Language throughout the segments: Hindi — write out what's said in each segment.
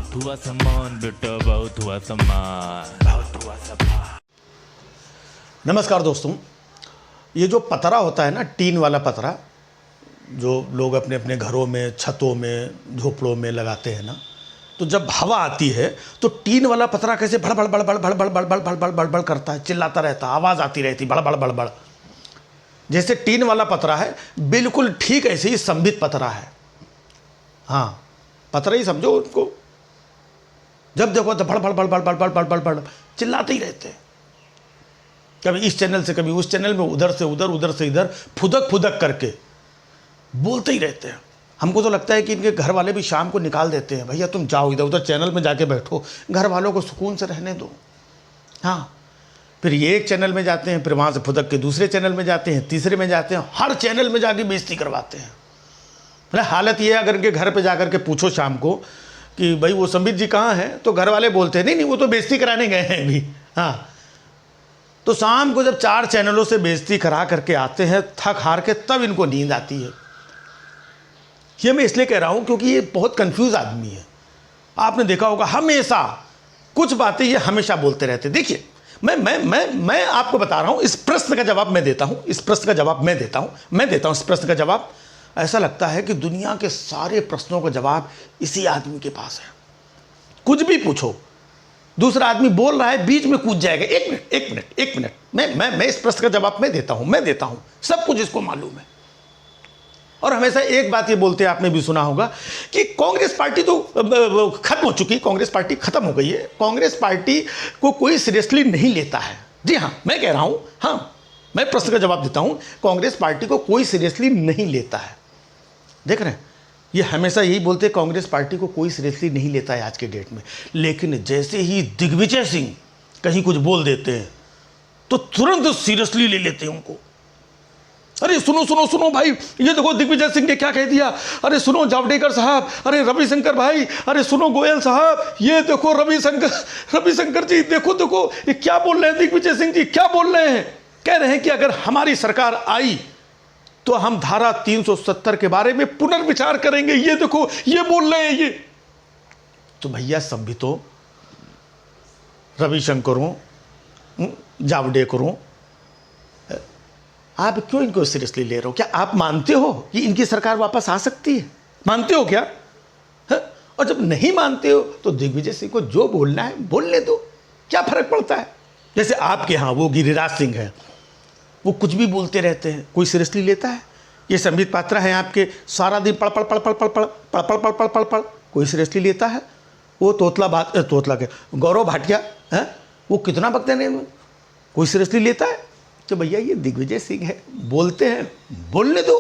बहुत हुआ सामान बेटा, बहुत हुआ सामान, बहुत हुआ सामान। नमस्कार दोस्तों, ये जो पतरा होता है ना, टीन वाला पतरा जो लोग अपने अपने घरों में, छतों में, झोपड़ों में लगाते हैं ना, तो जब हवा आती है तो टीन वाला पतरा कैसे भड़बड़ बड़बड़ बड़बड़ बड़बड़ बड़बड़ बड़बड़ करता है, चिल्लाता रहता है, आवाज़ आती रहती बड़बड़ बड़बड़। जैसे टीन वाला पतरा है, बिल्कुल ठीक ऐसे ही संबित पतरा है। हाँ, पतरा ही समझो उनको। जब देखो तो भड़बड़ बड़बड़ बड़बड़ बड़बड़ बड़ चिल्लाते ही रहते हैं, कभी इस चैनल से कभी उस चैनल में, उधर से उधर, उधर से इधर, फुदक फुदक करके बोलते ही रहते हैं। हमको तो लगता है कि इनके घर वाले भी शाम को निकाल देते हैं, भैया तुम जाओ इधर उधर चैनल में जाके बैठो, घर वालों को सुकून से रहने दो। हाँ, फिर ये एक चैनल में जाते हैं, फिर वहाँ से फुदक के दूसरे चैनल में जाते हैं, तीसरे में जाते हैं, हर चैनल में जाके बेइज्जती करवाते हैं। मतलब हालत ये है, अगर इनके घर पे जा करके पूछो शाम को कि भाई वो संबित जी कहाँ हैं, तो घर वाले बोलते हैं नहीं नहीं वो तो बेइज्जती कराने गए हैं अभी। हाँ, तो शाम को जब 4 चैनलों से बेइज्जती करा करके आते हैं थक हार के, तब इनको नींद आती है। ये मैं इसलिए कह रहा हूँ क्योंकि ये बहुत कंफ्यूज आदमी है। आपने देखा होगा हमेशा कुछ बातें ये हमेशा बोलते रहते। देखिए मैं आपको बता रहा हूँ, इस प्रश्न का जवाब मैं देता हूँ, इस प्रश्न का जवाब मैं देता हूँ इस प्रश्न का जवाब। ऐसा लगता है कि दुनिया के सारे प्रश्नों का जवाब इसी आदमी के पास है। कुछ भी पूछो, दूसरा आदमी बोल रहा है, बीच में कूद जाएगा, एक मिनट, मैं इस प्रश्न का जवाब मैं देता हूँ, सब कुछ इसको मालूम है। और हमेशा एक बात ये बोलते हैं, आपने भी सुना होगा कि कांग्रेस पार्टी तो खत्म हो चुकी, कांग्रेस पार्टी खत्म हो गई है, कांग्रेस पार्टी को कोई सीरियसली नहीं लेता है। जी हाँ, मैं कह रहा हूँ, हाँ, मैं प्रश्न का जवाब देता हूँ, कांग्रेस पार्टी को कोई सीरियसली नहीं लेता है। देख रहे हैं, ये हमेशा यही बोलते हैं कांग्रेस पार्टी को कोई सीरियसली नहीं लेता है आज के डेट में। लेकिन जैसे ही दिग्विजय सिंह कहीं कुछ बोल देते हैं तो तुरंत सीरियसली ले लेते हैं उनको। अरे सुनो सुनो सुनो भाई, ये देखो दिग्विजय सिंह ने क्या कह दिया, अरे सुनो जावड़ेकर साहब, अरे रविशंकर भाई, अरे सुनो गोयल साहब, ये देखो रविशंकर जी, देखो देखो ये क्या बोल रहे हैं, दिग्विजय सिंह जी क्या बोल रहे हैं। कह रहे हैं कि अगर हमारी सरकार आई तो हम धारा 370 के बारे में पुनर्विचार करेंगे। ये देखो ये बोल रहे हैं ये। तो भैया संबितों, रविशंकरों, जावड़ेकरों, आप क्यों इनको सीरियसली ले रहे हो? क्या आप मानते हो कि इनकी सरकार वापस आ सकती है? मानते हो क्या? है? और जब नहीं मानते हो तो दिग्विजय सिंह को जो बोलना है बोलने दो, क्या फर्क पड़ता है। जैसे आपके यहाँ वो गिरिराज सिंह है, वो कुछ भी बोलते रहते हैं, कोई सीरियसली लेता है? ये संबित पात्रा है आपके, सारा दिन पढ़ पढ़ पढ़ पढ़ पढ़ पढ़ पढ़ पढ़ पढ़ पढ़ पढ़ पढ़, कोई सीरियसली लेता है? वो तोतला के गौरव भाटिया है, वो कितना बकते हैं, कोई सीरियसली लेता है? तो भैया ये दिग्विजय सिंह है, बोलते हैं, बोलने दो।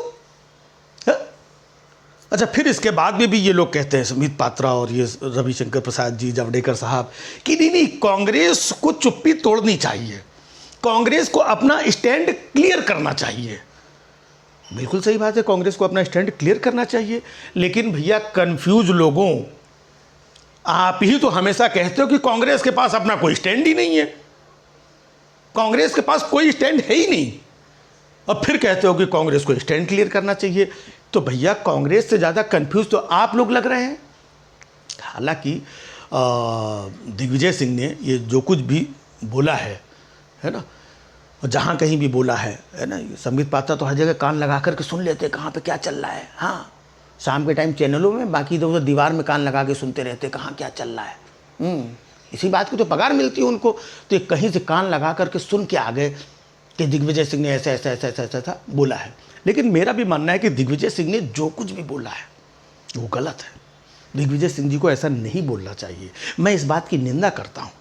अच्छा, फिर इसके बाद में भी ये लोग कहते हैं, संबित पात्रा और ये रविशंकर प्रसाद जी, जावड़ेकर साहब, कि नहीं कांग्रेस को चुप्पी तोड़नी चाहिए, कांग्रेस को अपना स्टैंड क्लियर करना चाहिए। बिल्कुल सही बात है, कांग्रेस को अपना स्टैंड क्लियर करना चाहिए। लेकिन भैया कंफ्यूज लोगों, आप ही तो हमेशा कहते हो कि कांग्रेस के पास अपना कोई स्टैंड ही नहीं है, कांग्रेस के पास कोई स्टैंड है ही नहीं, और फिर कहते हो कि कांग्रेस को स्टैंड क्लियर करना चाहिए। तो भैया कांग्रेस से ज़्यादा कंफ्यूज तो आप लोग लग रहे हैं। हालांकि दिग्विजय सिंह ने ये जो कुछ भी बोला है ना, और जहाँ कहीं भी बोला है ना, संबित पात्रा तो हर जगह कान लगा करके सुन लेते हैं कहाँ पे क्या चल रहा है। हाँ, शाम के टाइम चैनलों में, बाकी इधर उधर दीवार में कान लगा के सुनते रहते हैं कहाँ क्या चल रहा है। इसी बात की तो पगार मिलती है उनको। तो ये कहीं से कान लगा करके सुन के आ गए कि दिग्विजय सिंह ने ऐसा ऐसा ऐसा ऐसा ऐसा ऐसा बोला है। लेकिन मेरा भी मानना है कि दिग्विजय सिंह ने जो कुछ भी बोला है वो गलत है। दिग्विजय सिंह जी को ऐसा नहीं बोलना चाहिए। मैं इस बात की निंदा करता हूँ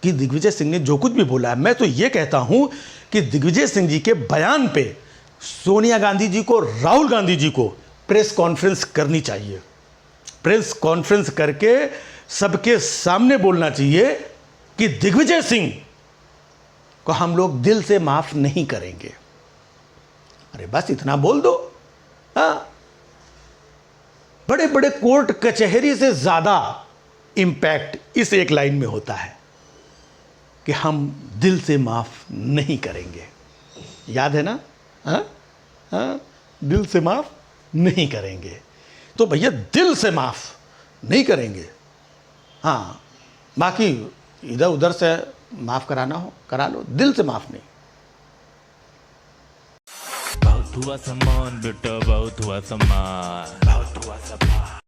कि दिग्विजय सिंह ने जो कुछ भी बोला है। मैं तो ये कहता हूँ कि दिग्विजय सिंह जी के बयान पे सोनिया गांधी जी को, राहुल गांधी जी को प्रेस कॉन्फ्रेंस करनी चाहिए। प्रेस कॉन्फ्रेंस करके सबके सामने बोलना चाहिए कि दिग्विजय सिंह को हम लोग दिल से माफ नहीं करेंगे। अरे बस इतना बोल दो। हाँ, बड़े बड़े कोर्ट कचहरी से ज्यादा इंपैक्ट इस एक लाइन में होता है कि हम दिल से माफ नहीं करेंगे। याद है ना? हाँ हाँ, दिल से माफ नहीं करेंगे। तो भैया दिल से माफ नहीं करेंगे हाँ, बाकी इधर उधर से माफ़ कराना हो करा लो, दिल से माफ़ नहीं। बहुत हुआ सम्मान बेटा, बहुत हुआ सम्मान, बहुत हुआ सम्मान।